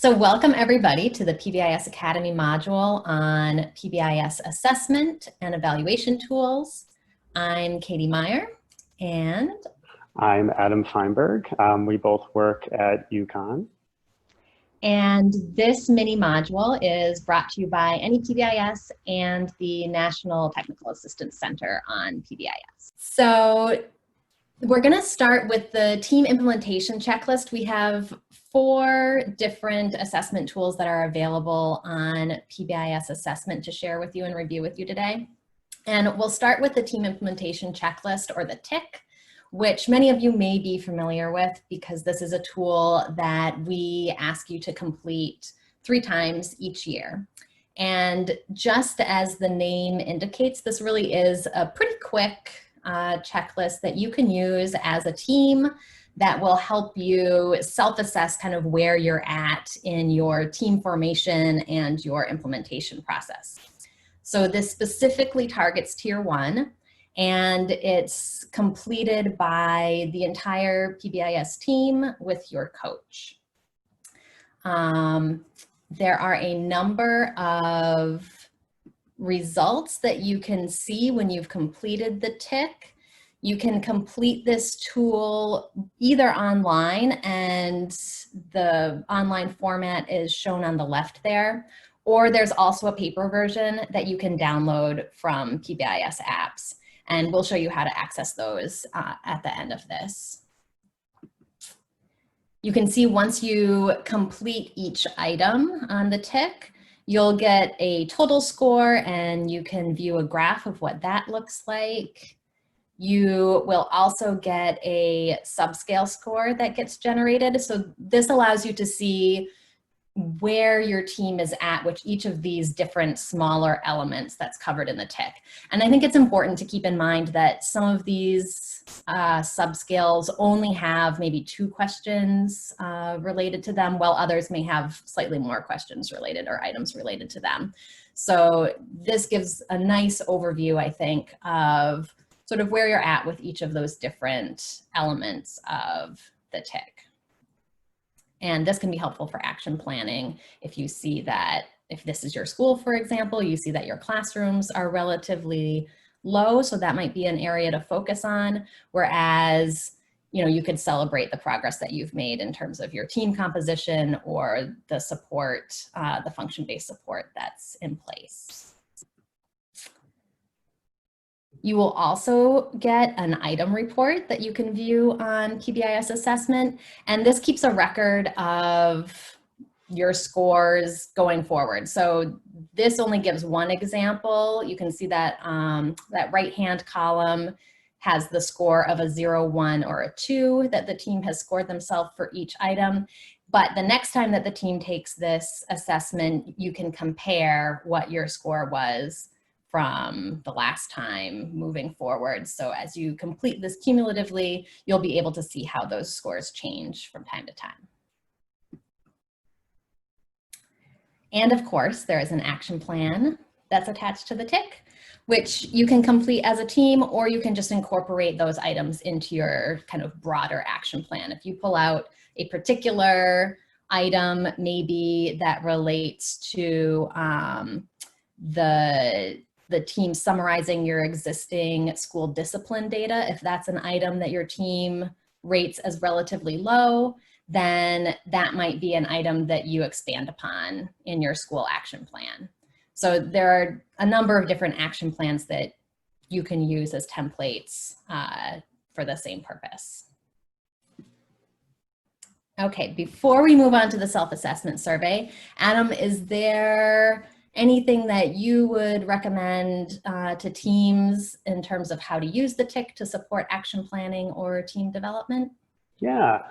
So welcome everybody to the PBIS Academy module on PBIS assessment and evaluation tools. I'm Katie Meyer and I'm Adam Feinberg. We both work at UConn. And this mini module is brought to you by any PBIS and the National Technical Assistance Center on PBIS. So we're going to start with the team implementation checklist. We have 4 different assessment tools that are available on PBIS assessment to share with you and review with you today. And we'll start with the team implementation checklist, or the TIC, which many of you may be familiar with because this is a tool that we ask you to complete 3 times each year. And just as the name indicates, this really is a pretty quick checklist that you can use as a team that will help you self-assess kind of where you're at in your team formation and your implementation process. So this specifically targets Tier 1, and it's completed by the entire PBIS team with your coach. There are a number of results that you can see when you've completed the TIC. You can complete this tool either online, and the online format is shown on the left there, or there's also a paper version that you can download from PBIS apps, and we'll show you how to access those at the end of this. You can see once you complete each item on the TIC, you'll get a total score, and you can view a graph of what that looks like. You will also get a subscale score that gets generated. So this allows you to see where your team is at with each of these different smaller elements that's covered in the TIC. And I think it's important to keep in mind that some of these subscales only have maybe 2 questions related to them, while others may have slightly more questions related or items related to them. So this gives a nice overview, I think, of sort of where you're at with each of those different elements of the TIC. And this can be helpful for action planning if you see that, if this is your school, for example, you see that your classrooms are relatively low, so that might be an area to focus on, whereas you could celebrate the progress that you've made in terms of your team composition or the support, the function-based support that's in place. You will also get an item report that you can view on PBIS assessment, and this keeps a record of your scores going forward. So this only gives one example. You can see that that right-hand column has the score of a 0, 1, or a 2 that the team has scored themselves for each item. But the next time that the team takes this assessment, you can compare what your score was from the last time moving forward. So as you complete this cumulatively, you'll be able to see how those scores change from time to time. And of course, there is an action plan that's attached to the TIC, which you can complete as a team, or you can just incorporate those items into your kind of broader action plan. If you pull out a particular item, maybe that relates to the team summarizing your existing school discipline data, if that's an item that your team rates as relatively low, then that might be an item that you expand upon in your school action plan. So there are a number of different action plans that you can use as templates for the same purpose. Okay, before we move on to the self-assessment survey, Adam, is there anything that you would recommend to teams in terms of how to use the TIC to support action planning or team development? Yeah,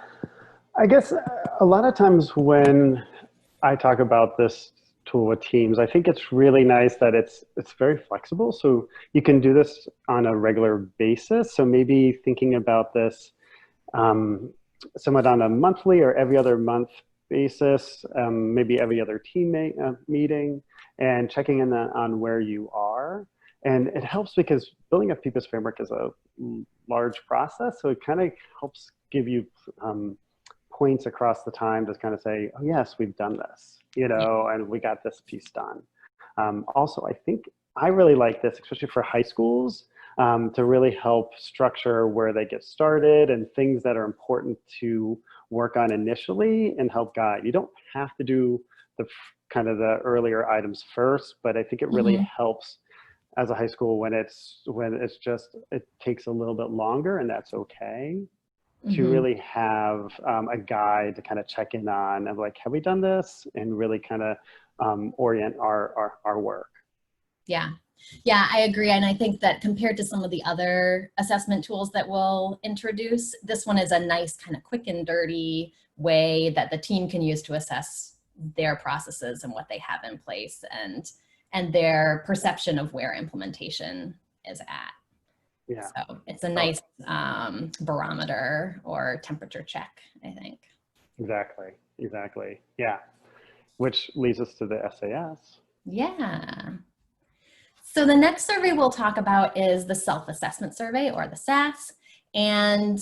I guess a lot of times when I talk about this tool with teams, I think it's really nice that it's very flexible. So you can do this on a regular basis. So maybe thinking about this somewhat on a monthly or every other month basis, maybe every other team meeting, and checking in on where you are. And it helps because building a PBIS framework is a large process, so it kind of helps give you points across the time to kind of say, oh yes, we've done this, you know, and we got this piece done. Also, I think I really like this, especially for high schools, to really help structure where they get started and things that are important to work on initially and help guide. You don't have to do the kind of the earlier items first, but I think it really helps as a high school when it's just, it takes a little bit longer, and that's okay, to really have a guide to kind of check in on of like, have we done this, and really kind of orient our work. Yeah. Yeah, I agree. And I think that compared to some of the other assessment tools that we'll introduce, this one is a nice kind of quick and dirty way that the team can use to assess their processes and what they have in place, and their perception of where implementation is at. Yeah. So it's a nice barometer or temperature check, I think. Exactly. Yeah. Which leads us to the SAS. Yeah. So the next survey we'll talk about is the self-assessment survey, or the SAS, and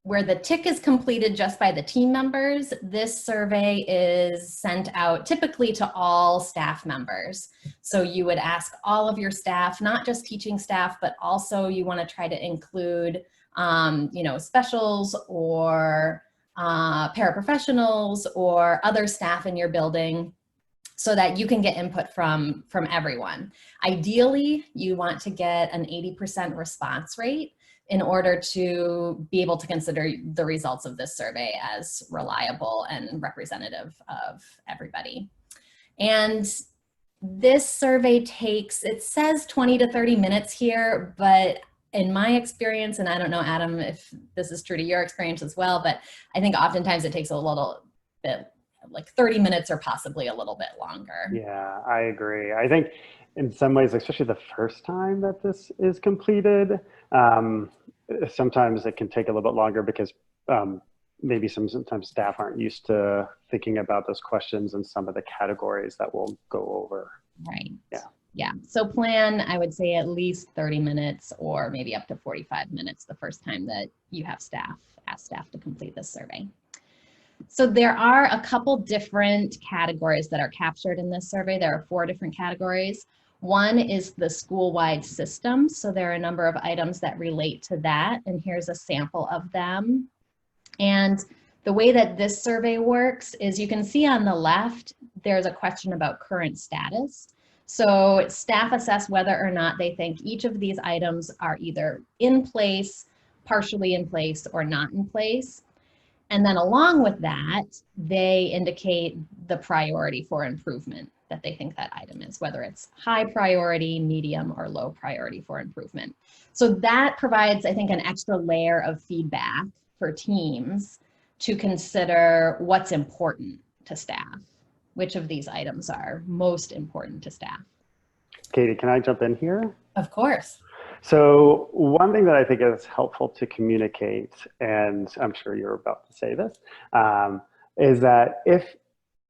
where the tick is completed just by the team members. This survey is sent out typically to all staff members. So you would ask all of your staff, not just teaching staff, but also you want to try to include, you know, specials or paraprofessionals or other staff in your building, so that you can get input from everyone. Ideally, you want to get an 80% response rate in order to be able to consider the results of this survey as reliable and representative of everybody. And this survey takes, it says 20 to 30 minutes here, but in my experience, and I don't know, Adam, if this is true to your experience as well, but I think oftentimes it takes a little bit, like 30 minutes or possibly a little bit longer. Yeah, I agree. I think in some ways, especially the first time that this is completed, sometimes it can take a little bit longer because maybe sometimes staff aren't used to thinking about those questions and some of the categories that we'll go over. Right. Yeah. Yeah. So plan, I would say, at least 30 minutes or maybe up to 45 minutes the first time that you have ask staff to complete this survey. So there are a couple different categories that are captured in this survey. There are 4 different categories. One is the school-wide system. So there are a number of items that relate to that. And here's a sample of them. And the way that this survey works is you can see on the left, there's a question about current status. So staff assess whether or not they think each of these items are either in place, partially in place, or not in place. And then along with that, they indicate the priority for improvement that they think that item is, whether it's high priority, medium, or low priority for improvement. So that provides, I think, an extra layer of feedback for teams to consider what's important to staff, which of these items are most important to staff. Katie, can I jump in here? Of course. So one thing that I think is helpful to communicate, and I'm sure you're about to say this, is that if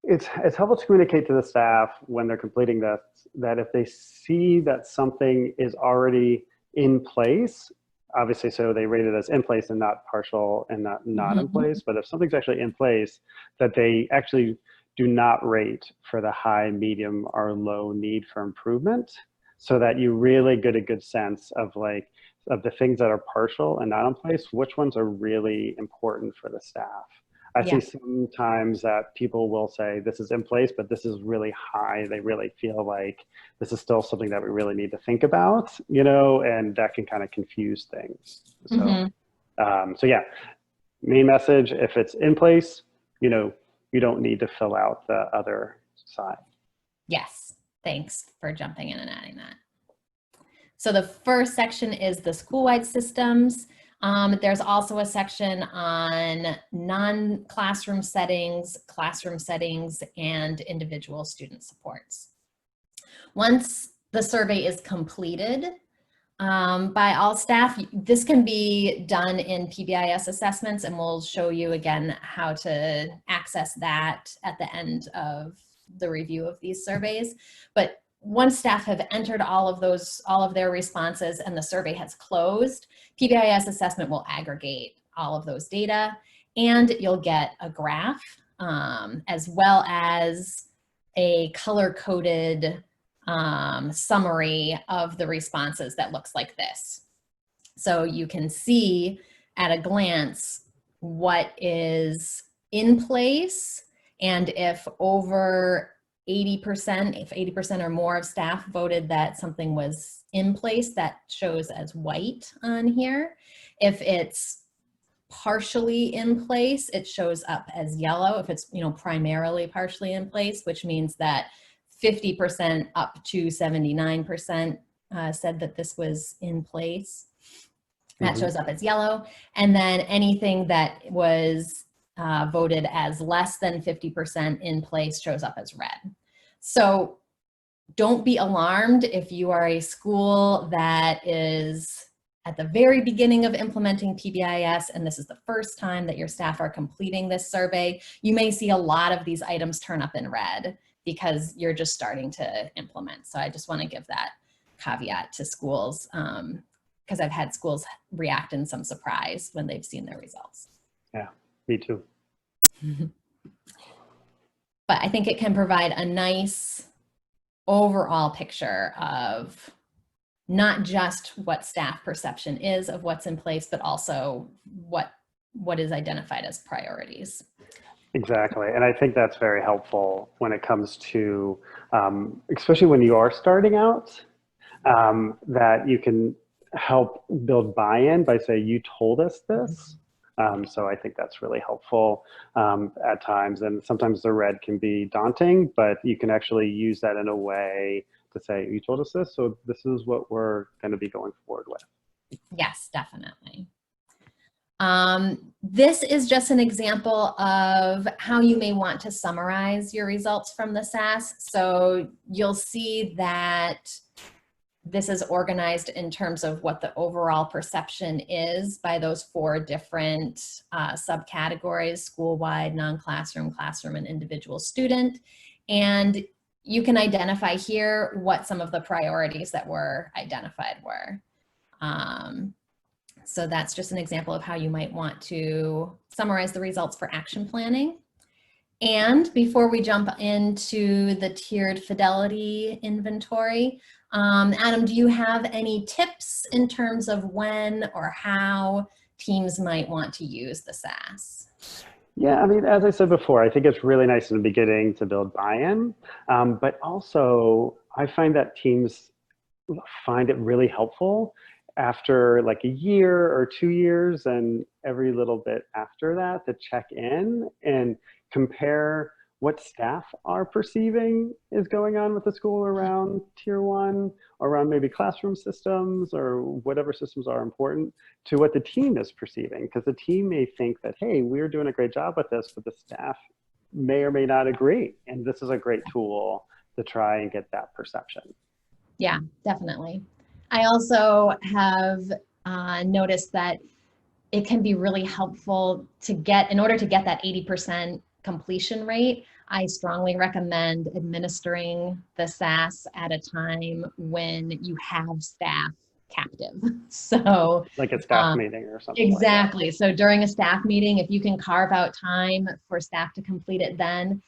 it's helpful to communicate to the staff when they're completing this, that if they see that something is already in place, obviously, so they rate it as in place and not partial and not in place, but if something's actually in place, that they actually do not rate for the high, medium, or low need for improvement, so that you really get a good sense of like, of the things that are partial and not in place, which ones are really important for the staff. I see sometimes that people will say this is in place, but this is really high. They really feel like this is still something that we really need to think about, you know, and that can kind of confuse things. So, so yeah, main message, if it's in place, you know, you don't need to fill out the other side. Yes, thanks for jumping in and adding that. So the first section is the school-wide systems. There's also a section on non-classroom settings, classroom settings, and individual student supports. Once the survey is completed by all staff, this can be done in PBIS assessments, and we'll show you again how to access that at the end of the review of these surveys. But once staff have entered all of their responses and the survey has closed, PBIS assessment will aggregate all of those data, and you'll get a graph as well as a color-coded summary of the responses that looks like this. So you can see at a glance what is in place, and if over 80%, if 80% or more of staff voted that something was in place, that shows as white on here. If it's partially in place, it shows up as yellow. If it's, primarily partially in place, which means that 50% up to 79% said that this was in place. That shows up as yellow. And then anything that was voted as less than 50% in place shows up as red. So don't be alarmed if you are a school that is at the very beginning of implementing PBIS, and this is the first time that your staff are completing this survey. You may see a lot of these items turn up in red because you're just starting to implement. So I just want to give that caveat to schools, because I've had schools react in some surprise when they've seen their results. Yeah, me too. But I think it can provide a nice overall picture of not just what staff perception is of what's in place, but also what is identified as priorities. Exactly. And I think that's very helpful when it comes to, especially when you are starting out, that you can help build buy-in by saying, you told us this. So I think that's really helpful at times. And sometimes the red can be daunting, but you can actually use that in a way to say, you told us this, so this is what we're going to be going forward with. Yes, definitely. This is just an example of how you may want to summarize your results from the SAS. So you'll see that this is organized in terms of what the overall perception is by those 4 different subcategories: school-wide, non-classroom, classroom, and individual student. And you can identify here what some of the priorities that were identified were. So that's just an example of how you might want to summarize the results for action planning. And before we jump into the tiered fidelity inventory, Adam, do you have any tips in terms of when or how teams might want to use the SAS? Yeah, I mean, as I said before, I think it's really nice in the beginning to build buy-in, but also I find that teams find it really helpful after like a year or 2 years and every little bit after that to check in and compare what staff are perceiving is going on with the school around tier 1, around maybe classroom systems or whatever systems are important, to what the team is perceiving. Because the team may think that, hey, we're doing a great job with this, but the staff may or may not agree. And this is a great tool to try and get that perception. Yeah, definitely. I also have noticed that it can be really helpful to get, in order to get that 80% completion rate, I strongly recommend administering the SAS at a time when you have staff captive. So like a staff meeting or something. Exactly. Like that. So during a staff meeting, if you can carve out time for staff to complete it, then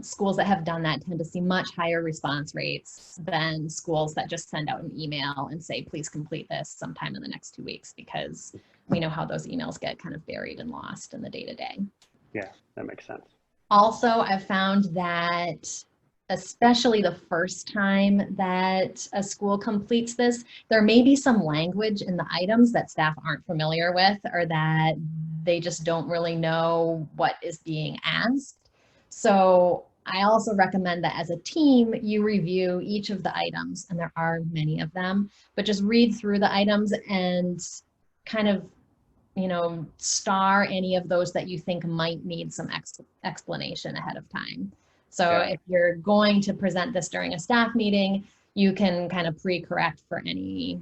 schools that have done that tend to see much higher response rates than schools that just send out an email and say, please complete this sometime in the next 2 weeks, because we know how those emails get kind of buried and lost in the day-to-day. Yeah, that makes sense. Also, I've found that especially the first time that a school completes this, there may be some language in the items that staff aren't familiar with, or that they just don't really know what is being asked. So I also recommend that as a team, you review each of the items, and there are many of them, but just read through the items and kind of, star any of those that you think might need some explanation ahead of time. So if you're going to present this during a staff meeting, you can kind of pre-correct for any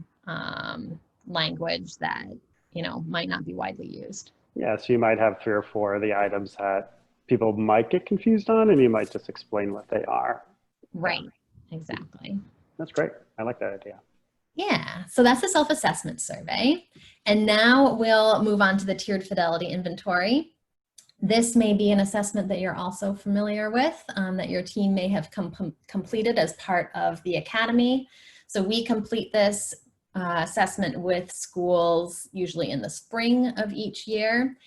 language that, might not be widely used. Yeah, so you might have 3 or 4 of the items that people might get confused on, and you might just explain what they are. Right, exactly. That's great. I like that idea. Yeah, so that's the self-assessment survey. And now we'll move on to the tiered fidelity inventory. This may be an assessment that you're also familiar with, that your team may have completed as part of the academy. So we complete this assessment with schools usually in the spring of each year.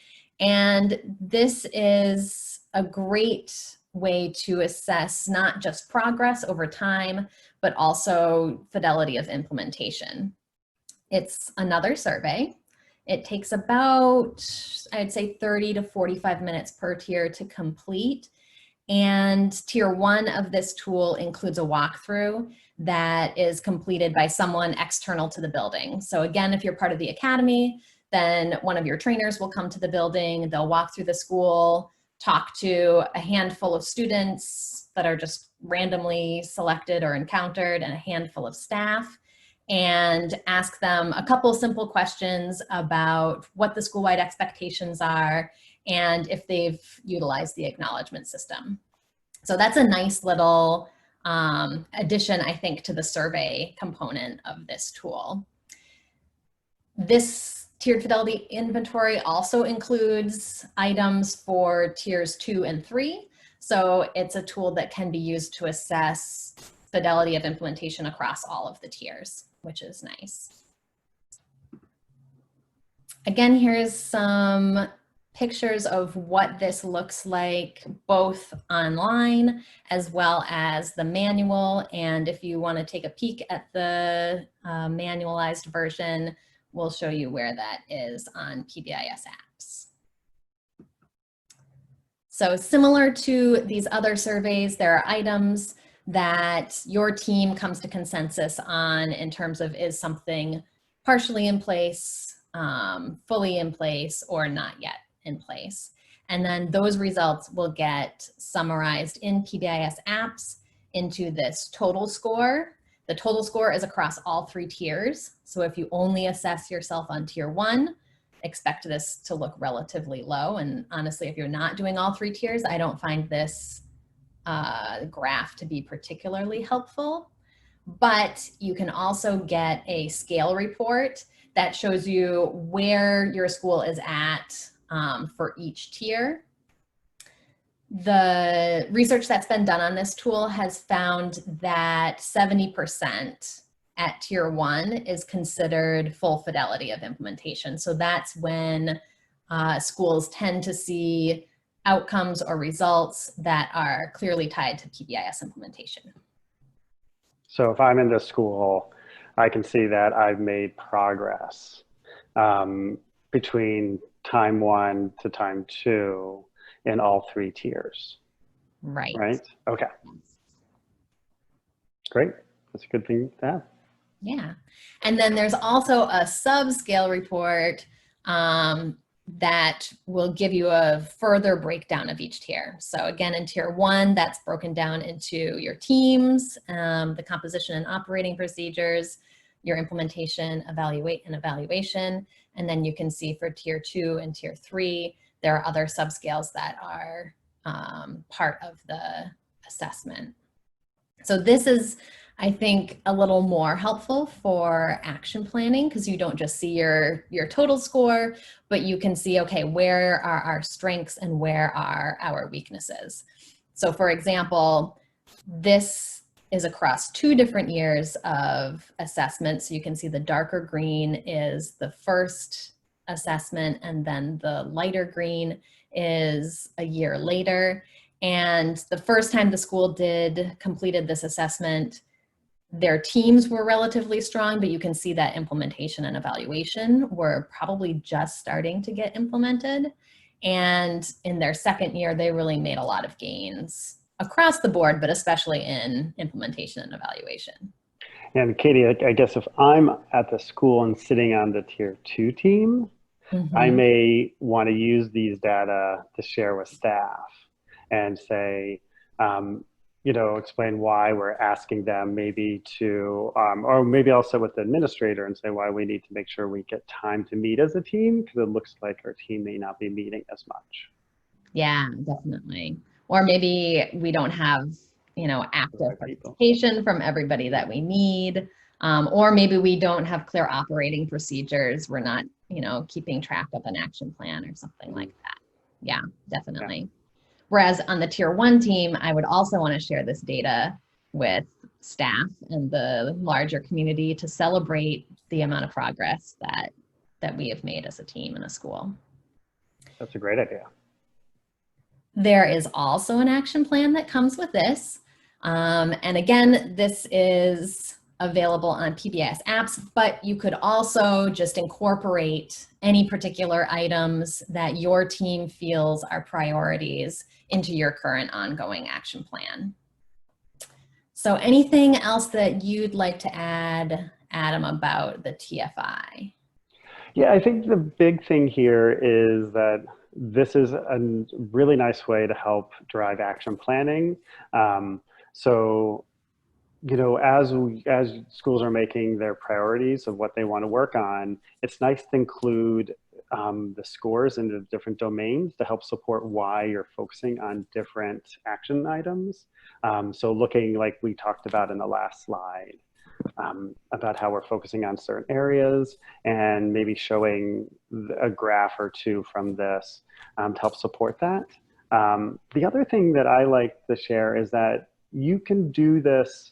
And this is a great way to assess not just progress over time, but also fidelity of implementation. It's another survey. It takes about, I'd say 30 to 45 minutes per tier to complete. And tier 1 of this tool includes a walkthrough that is completed by someone external to the building. So again, if you're part of the academy, then one of your trainers will come to the building, they'll walk through the school, talk to a handful of students that are just randomly selected or encountered, and a handful of staff, and ask them a couple simple questions about what the school-wide expectations are and if they've utilized the acknowledgement system. So that's a nice little addition, I think, to the survey component of this tool. This tiered fidelity inventory also includes items for tiers 2 and 3. So it's a tool that can be used to assess fidelity of implementation across all of the tiers, which is nice. Again, here's some pictures of what this looks like both online as well as the manual. And if you want to take a peek at the manualized version, we'll show you where that is on PBIS apps. So similar to these other surveys, there are items that your team comes to consensus on in terms of is something partially in place, fully in place, or not yet in place. And then those results will get summarized in PBIS apps into this total score. The total score is across all 3 tiers. So if you only assess yourself on tier 1, expect this to look relatively low. And honestly, if you're not doing all 3 tiers, I don't find this graph to be particularly helpful. But you can also get a scale report that shows you where your school is at for each tier. The research that's been done on this tool has found that 70% at tier 1 is considered full fidelity of implementation. So that's when schools tend to see outcomes or results that are clearly tied to PBIS implementation. So if I'm in the school, I can see that I've made progress between time 1 to time 2 in all 3 tiers. Right. Right? Okay. Great. That's a good thing to have. Yeah. And then there's also a subscale report that will give you a further breakdown of each tier. So again, in tier 1, that's broken down into your teams, the composition and operating procedures, your implementation, evaluate and evaluation. And then you can see for tier 2 and tier 3, there are other subscales that are part of the assessment. So this is, I think, a little more helpful for action planning because you don't just see your total score, but you can see, okay, where are our strengths and where are our weaknesses? So for example, this is across 2 different years of assessment. So you can see the darker green is the first assessment and then the lighter green is a year later. And the first time the school completed this assessment, their teams were relatively strong, but you can see that implementation and evaluation were probably just starting to get implemented. And in their second year, they really made a lot of gains across the board, but especially in implementation and evaluation. And Katie, I guess if I'm at the school and sitting on the tier 2 team, I may want to use these data to share with staff and say, explain why we're asking them maybe to, or maybe I'll sit with the administrator and say why we need to make sure we get time to meet as a team because it looks like our team may not be meeting as much. Yeah, definitely. Or maybe we don't have, active participation from everybody that we need. Or maybe we don't have clear operating procedures. We're not, keeping track of an action plan or something like that. Yeah, definitely. Whereas on the tier 1 team, I would also want to share this data with staff and the larger community to celebrate the amount of progress that we have made as a team in a school. That's a great idea. There is also an action plan that comes with this. And again, this is available on PBIS apps, but you could also just incorporate any particular items that your team feels are priorities into your current ongoing action plan. So anything else that you'd like to add, Adam, about the TFI? Yeah, I think the big thing here is that this is a really nice way to help drive action planning. So, as schools are making their priorities of what they want to work on, it's nice to include the scores into different domains to help support why you're focusing on different action items. So looking like we talked about in the last slide, about how we're focusing on certain areas and maybe showing a graph or two from this to help support that. The other thing that I like to share is that you can do this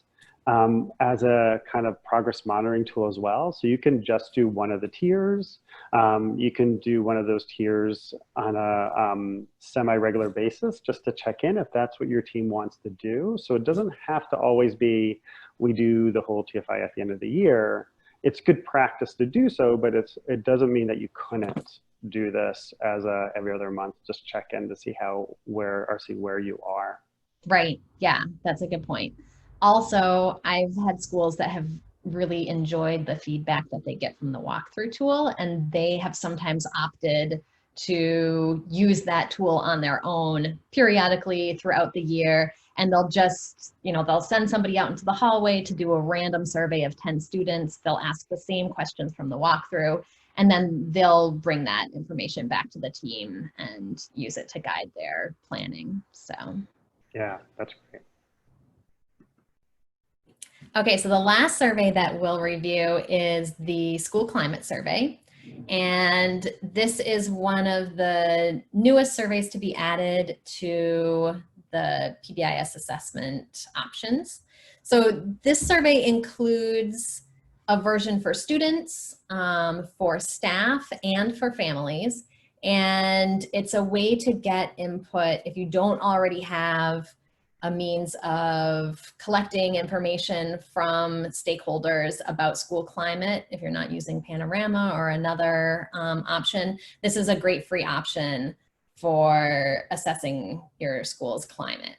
as a kind of progress monitoring tool as well. So you can just do one of the tiers. You can do one of those tiers on a semi-regular basis just to check in if that's what your team wants to do. So it doesn't have to always be we do the whole TFI at the end of the year. It's good practice to do so, but it doesn't mean that you couldn't do this as every other month. Just check in to see where you are. Right. Yeah, that's a good point. Also, I've had schools that have really enjoyed the feedback that they get from the walkthrough tool, and they have sometimes opted to use that tool on their own periodically throughout the year. And they'll just, they'll send somebody out into the hallway to do a random survey of 10 students. They'll ask the same questions from the walkthrough, and then they'll bring that information back to the team and use it to guide their planning. So, yeah, that's great. Okay, so the last survey that we'll review is the school climate survey. And this is one of the newest surveys to be added to the PBIS assessment options. So this survey includes a version for students, for staff, and for families. And it's a way to get input if you don't already have a means of collecting information from stakeholders about school climate. If you're not using Panorama or another option, this is a great free option for assessing your school's climate.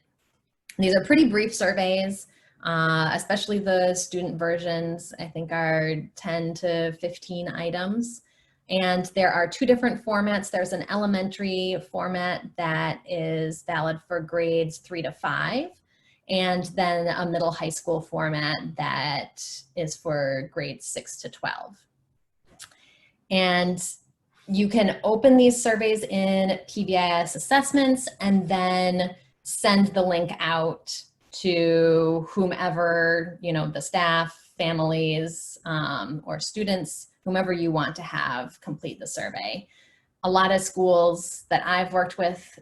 These are pretty brief surveys, especially the student versions, I think are 10 to 15 items. And there are two different formats. There's an elementary format that is valid for grades 3 to 5, and then a middle high school format that is for grades 6 to 12. And you can open these surveys in PBIS assessments and then send the link out to whomever, the staff, families, or students, whomever you want to have complete the survey. A lot of schools that I've worked with,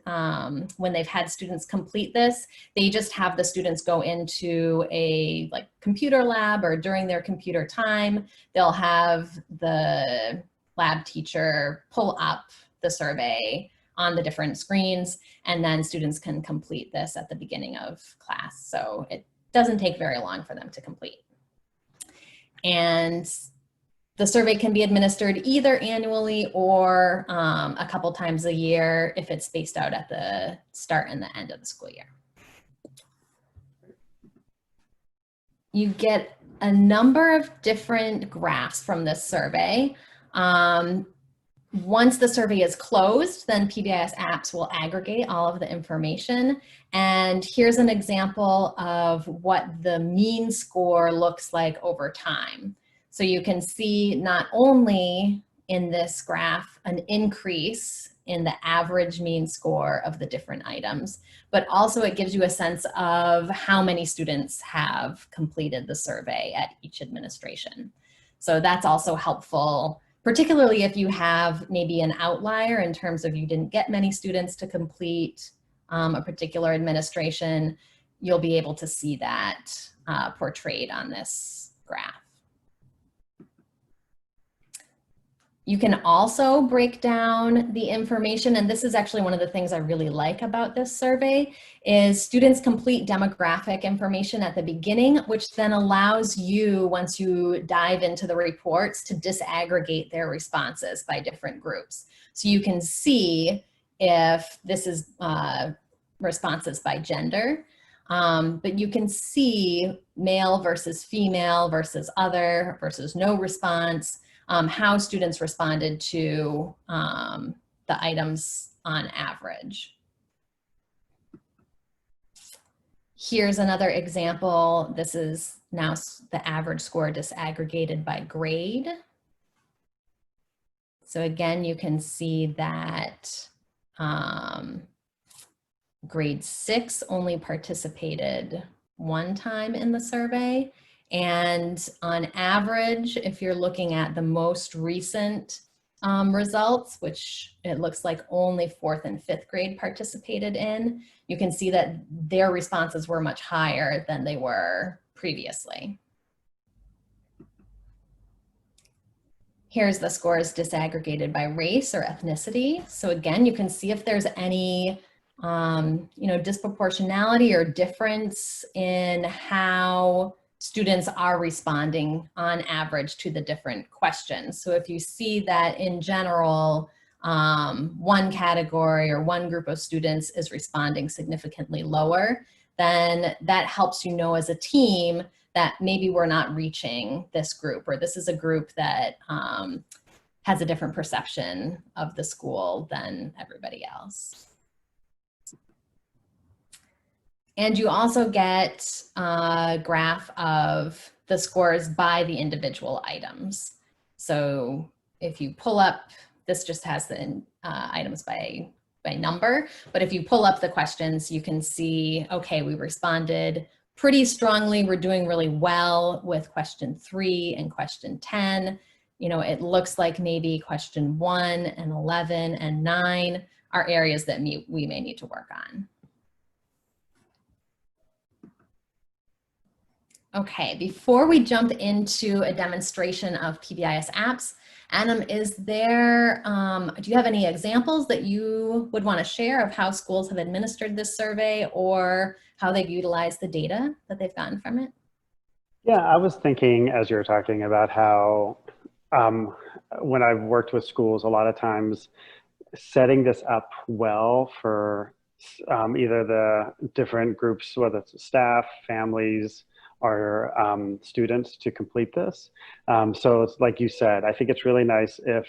when they've had students complete this, they just have the students go into a computer lab, or during their computer time, they'll have the lab teacher pull up the survey on the different screens, and then students can complete this at the beginning of class. So it doesn't take very long for them to complete. And the survey can be administered either annually or a couple times a year if it's spaced out at the start and the end of the school year. You get a number of different graphs from this survey. Once the survey is closed, then PBIS apps will aggregate all of the information. And here's an example of what the mean score looks like over time. So you can see not only in this graph an increase in the average mean score of the different items, but also it gives you a sense of how many students have completed the survey at each administration. So that's also helpful, particularly if you have maybe an outlier in terms of you didn't get many students to complete a particular administration. You'll be able to see that portrayed on this graph. You can also break down the information, and this is actually one of the things I really like about this survey, is students complete demographic information at the beginning, which then allows you, once you dive into the reports, to disaggregate their responses by different groups. So you can see if this is responses by gender, but you can see male versus female versus other versus no response. How students responded to the items on average. Here's another example. This is now the average score disaggregated by grade. So again, you can see that grade 6 only participated one time in the survey. And on average, if you're looking at the most recent results, which it looks like only 4th and 5th grade participated in, you can see that their responses were much higher than they were previously. Here's the scores disaggregated by race or ethnicity. So again, you can see if there's any disproportionality or difference in how students are responding on average to the different questions. So if you see that in general, one category or one group of students is responding significantly lower, then that helps you know as a team that maybe we're not reaching this group, or this is a group that has a different perception of the school than everybody else. And you also get a graph of the scores by the individual items. So if you pull up, this just has the items by number, but if you pull up the questions, you can see, okay, we responded pretty strongly. We're doing really well with question 3 and question 10. It looks like maybe question 1 and 11 and 9 are areas that we may need to work on. Okay, before we jump into a demonstration of PBIS apps, Adam, do you have any examples that you would want to share of how schools have administered this survey or how they've utilized the data that they've gotten from it? Yeah, I was thinking as you were talking about how when I've worked with schools, a lot of times setting this up well for either the different groups, whether it's staff, families, or students to complete this. So it's like you said, I think it's really nice if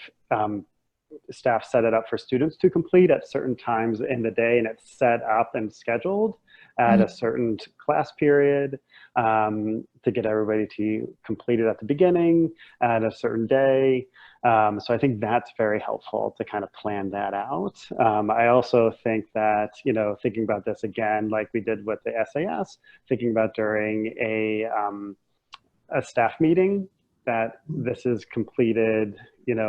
staff set it up for students to complete at certain times in the day, and it's set up and scheduled at a certain class period to get everybody to complete it at the beginning at a certain day. So I think that's very helpful to kind of plan that out. I also think that, thinking about this again, like we did with the SAS, thinking about during a staff meeting, that this is completed,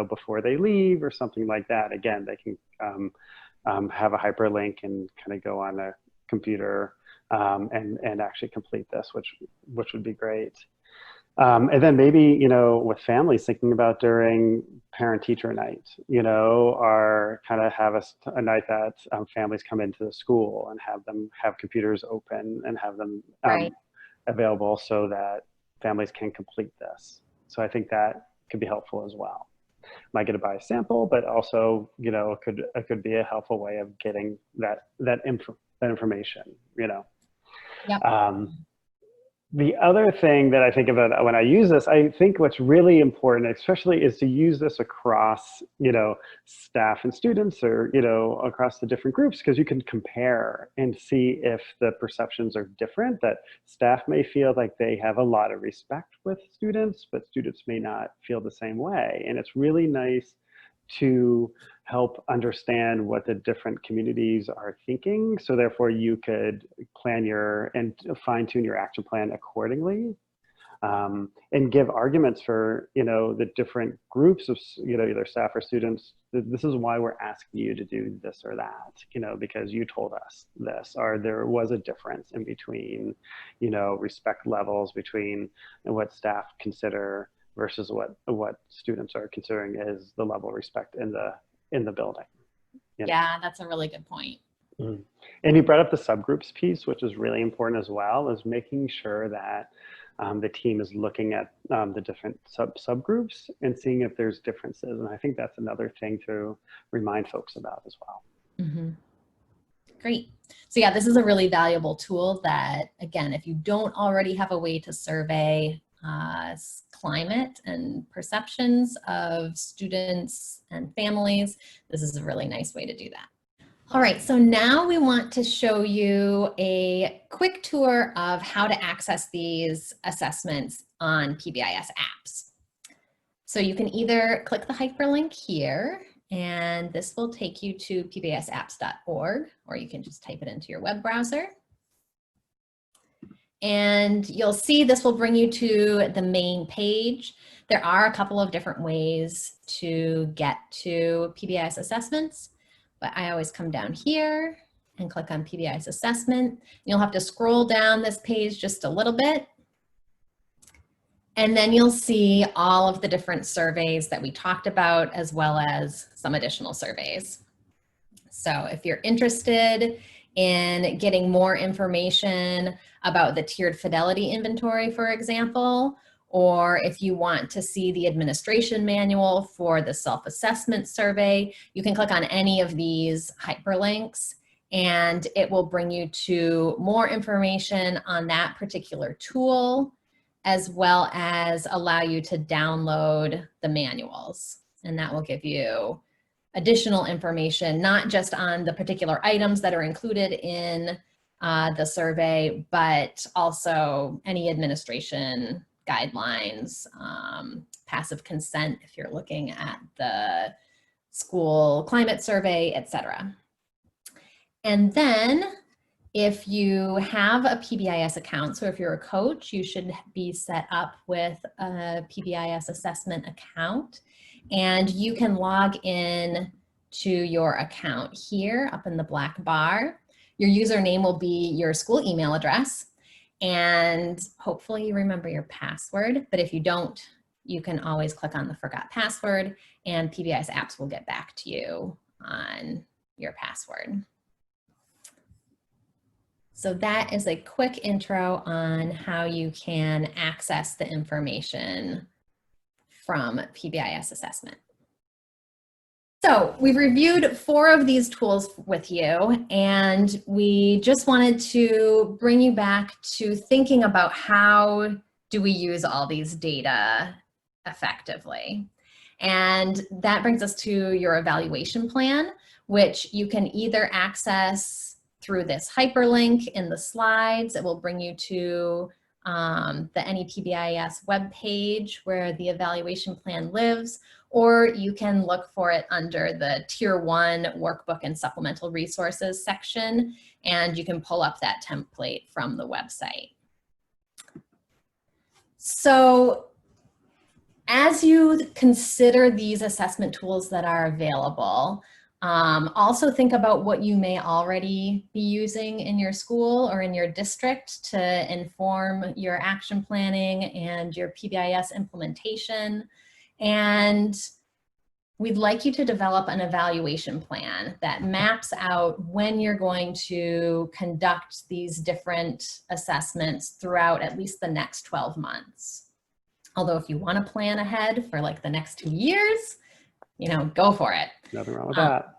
before they leave or something like that. Again, they can have a hyperlink and kind of go on a computer and actually complete this, which would be great. And then maybe, with families, thinking about during parent-teacher night, or kind of have a night that families come into the school and have them have computers open and have them available so that families can complete this. So I think that could be helpful as well. Might get to buy a sample, but also, it could be a helpful way of getting that information, Yep. The other thing that I think about when I use this, I think what's really important, especially, is to use this across, staff and students, or, across the different groups, because you can compare and see if the perceptions are different, that staff may feel like they have a lot of respect with students, but students may not feel the same way. And it's really nice to help understand what the different communities are thinking. So therefore you could plan and fine tune your action plan accordingly. And give arguments for, the different groups of, either staff or students. This is why we're asking you to do this or that, because you told us this, or there was a difference in between, respect levels between what staff consider versus what students are considering is the level of respect in the building. Yeah, that's a really good point. Mm-hmm. And you brought up the subgroups piece, which is really important as well, is making sure that the team is looking at the different subgroups and seeing if there's differences. And I think that's another thing to remind folks about as well. Mm-hmm. Great. So yeah, this is a really valuable tool that, again, if you don't already have a way to survey climate and perceptions of students and families, this is a really nice way to do that. All right, so now we want to show you a quick tour of how to access these assessments on PBIS apps. So you can either click the hyperlink here, and this will take you to pbisapps.org, or you can just type it into your web browser. And you'll see this will bring you to the main page. There are a couple of different ways to get to PBIS assessments. But I always come down here and click on PBIS assessment. You'll have to scroll down this page just a little bit. And then you'll see all of the different surveys that we talked about, as well as some additional surveys. So if you're interested in getting more information about the tiered fidelity inventory, for example, or if you want to see the administration manual for the self-assessment survey, you can click on any of these hyperlinks and it will bring you to more information on that particular tool, as well as allow you to download the manuals. And that will give you additional information, not just on the particular items that are included in the survey, but also any administration guidelines, passive consent if you're looking at the school climate survey, etc. And then if you have a PBIS account, so if you're a coach, you should be set up with a PBIS assessment account, and you can log in to your account here up in the black bar. Your username will be your school email address, and hopefully you remember your password, but if you don't, you can always click on the forgot password and PBIS apps will get back to you on your password. So that is a quick intro on how you can access the information from PBIS assessment. So we've reviewed 4 of these tools with you, and we just wanted to bring you back to thinking about how do we use all these data effectively. And that brings us to your evaluation plan, which you can either access through this hyperlink in the slides. It will bring you to the NEPBIS webpage where the evaluation plan lives, or you can look for it under the Tier 1 Workbook and Supplemental Resources section, and you can pull up that template from the website. So as you consider these assessment tools that are available, also think about what you may already be using in your school or in your district to inform your action planning and your PBIS implementation. And we'd like you to develop an evaluation plan that maps out when you're going to conduct these different assessments throughout at least the next 12 months. Although if you want to plan ahead for like the next 2 years, go for it. Nothing wrong with that.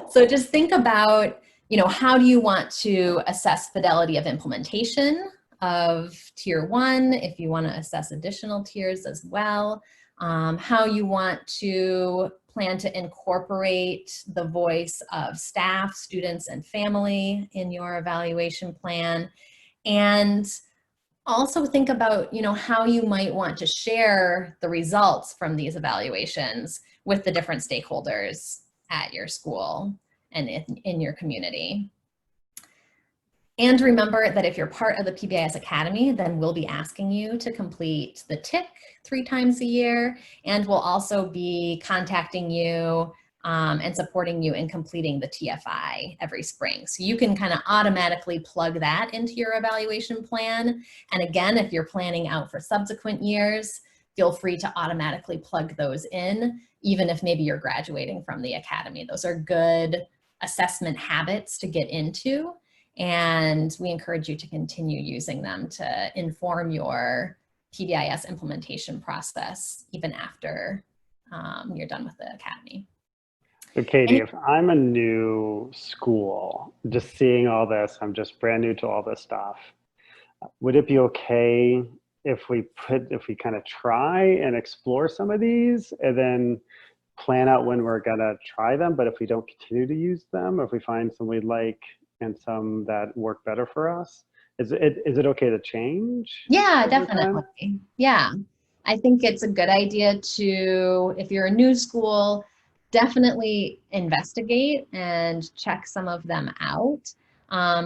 So just think about, how do you want to assess fidelity of implementation of Tier 1, if you want to assess additional tiers as well, how you want to plan to incorporate the voice of staff, students, and family in your evaluation plan, and also think about, how you might want to share the results from these evaluations with the different stakeholders at your school and in your community. And remember that if you're part of the PBIS Academy, then we'll be asking you to complete the TIC 3 times a year, and we'll also be contacting you and supporting you in completing the TFI every spring. So you can kind of automatically plug that into your evaluation plan. And again, if you're planning out for subsequent years, feel free to automatically plug those in, even if maybe you're graduating from the academy. Those are good assessment habits to get into. And we encourage you to continue using them to inform your PBIS implementation process even after you're done with the academy. So Katie, if I'm a new school, just seeing all this, I'm just brand new to all this stuff, would it be okay if we kind of try and explore some of these and then plan out when we're gonna try them, but if we don't continue to use them, or if we find some we like and some that work better for us, is it okay to change? Yeah, definitely. Yeah, I think it's a good idea to, if you're a new school, definitely investigate and check some of them out.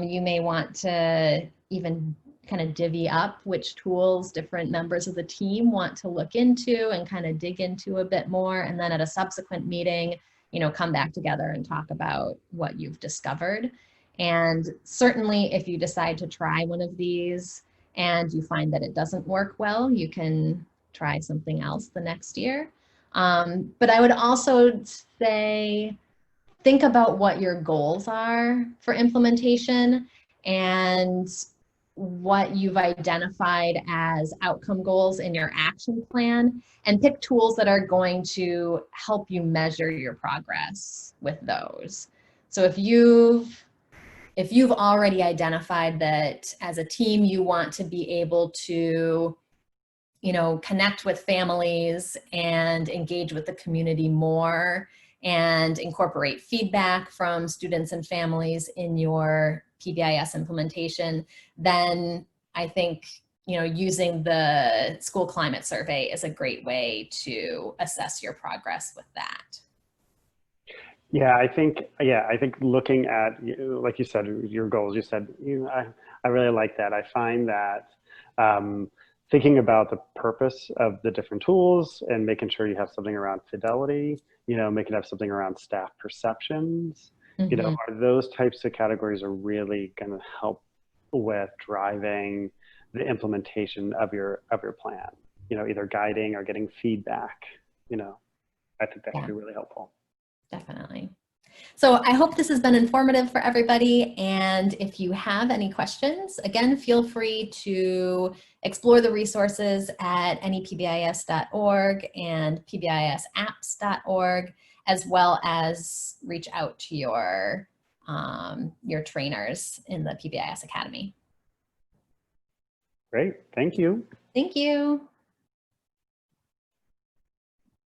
You may want to even kind of divvy up which tools different members of the team want to look into and kind of dig into a bit more. And then at a subsequent meeting, you know, come back together and talk about what you've discovered. And certainly if you decide to try one of these and you find that it doesn't work well, you can try something else the next year. But I would also say, think about what your goals are for implementation and what you've identified as outcome goals in your action plan, and pick tools that are going to help you measure your progress with those. So if you've already identified that as a team you want to be able to, you know, connect with families and engage with the community more and incorporate feedback from students and families in your PBIS implementation, then I think, you know, using the school climate survey is a great way to assess your progress with that. Yeah, I think looking at, like you said, your goals, you said, I really like that. I find that thinking about the purpose of the different tools and making sure you have something around fidelity, you know, making have something around staff perceptions, you know, are those types of categories are really going to help with driving the implementation of your plan, you know, either guiding or getting feedback, you know, I think that could be really helpful. Definitely. So I hope this has been informative for everybody. And if you have any questions, again, feel free to explore the resources at anypbis.org and pbisapps.org, as well as reach out to your trainers in the PBIS Academy. Great. Thank you. Thank you.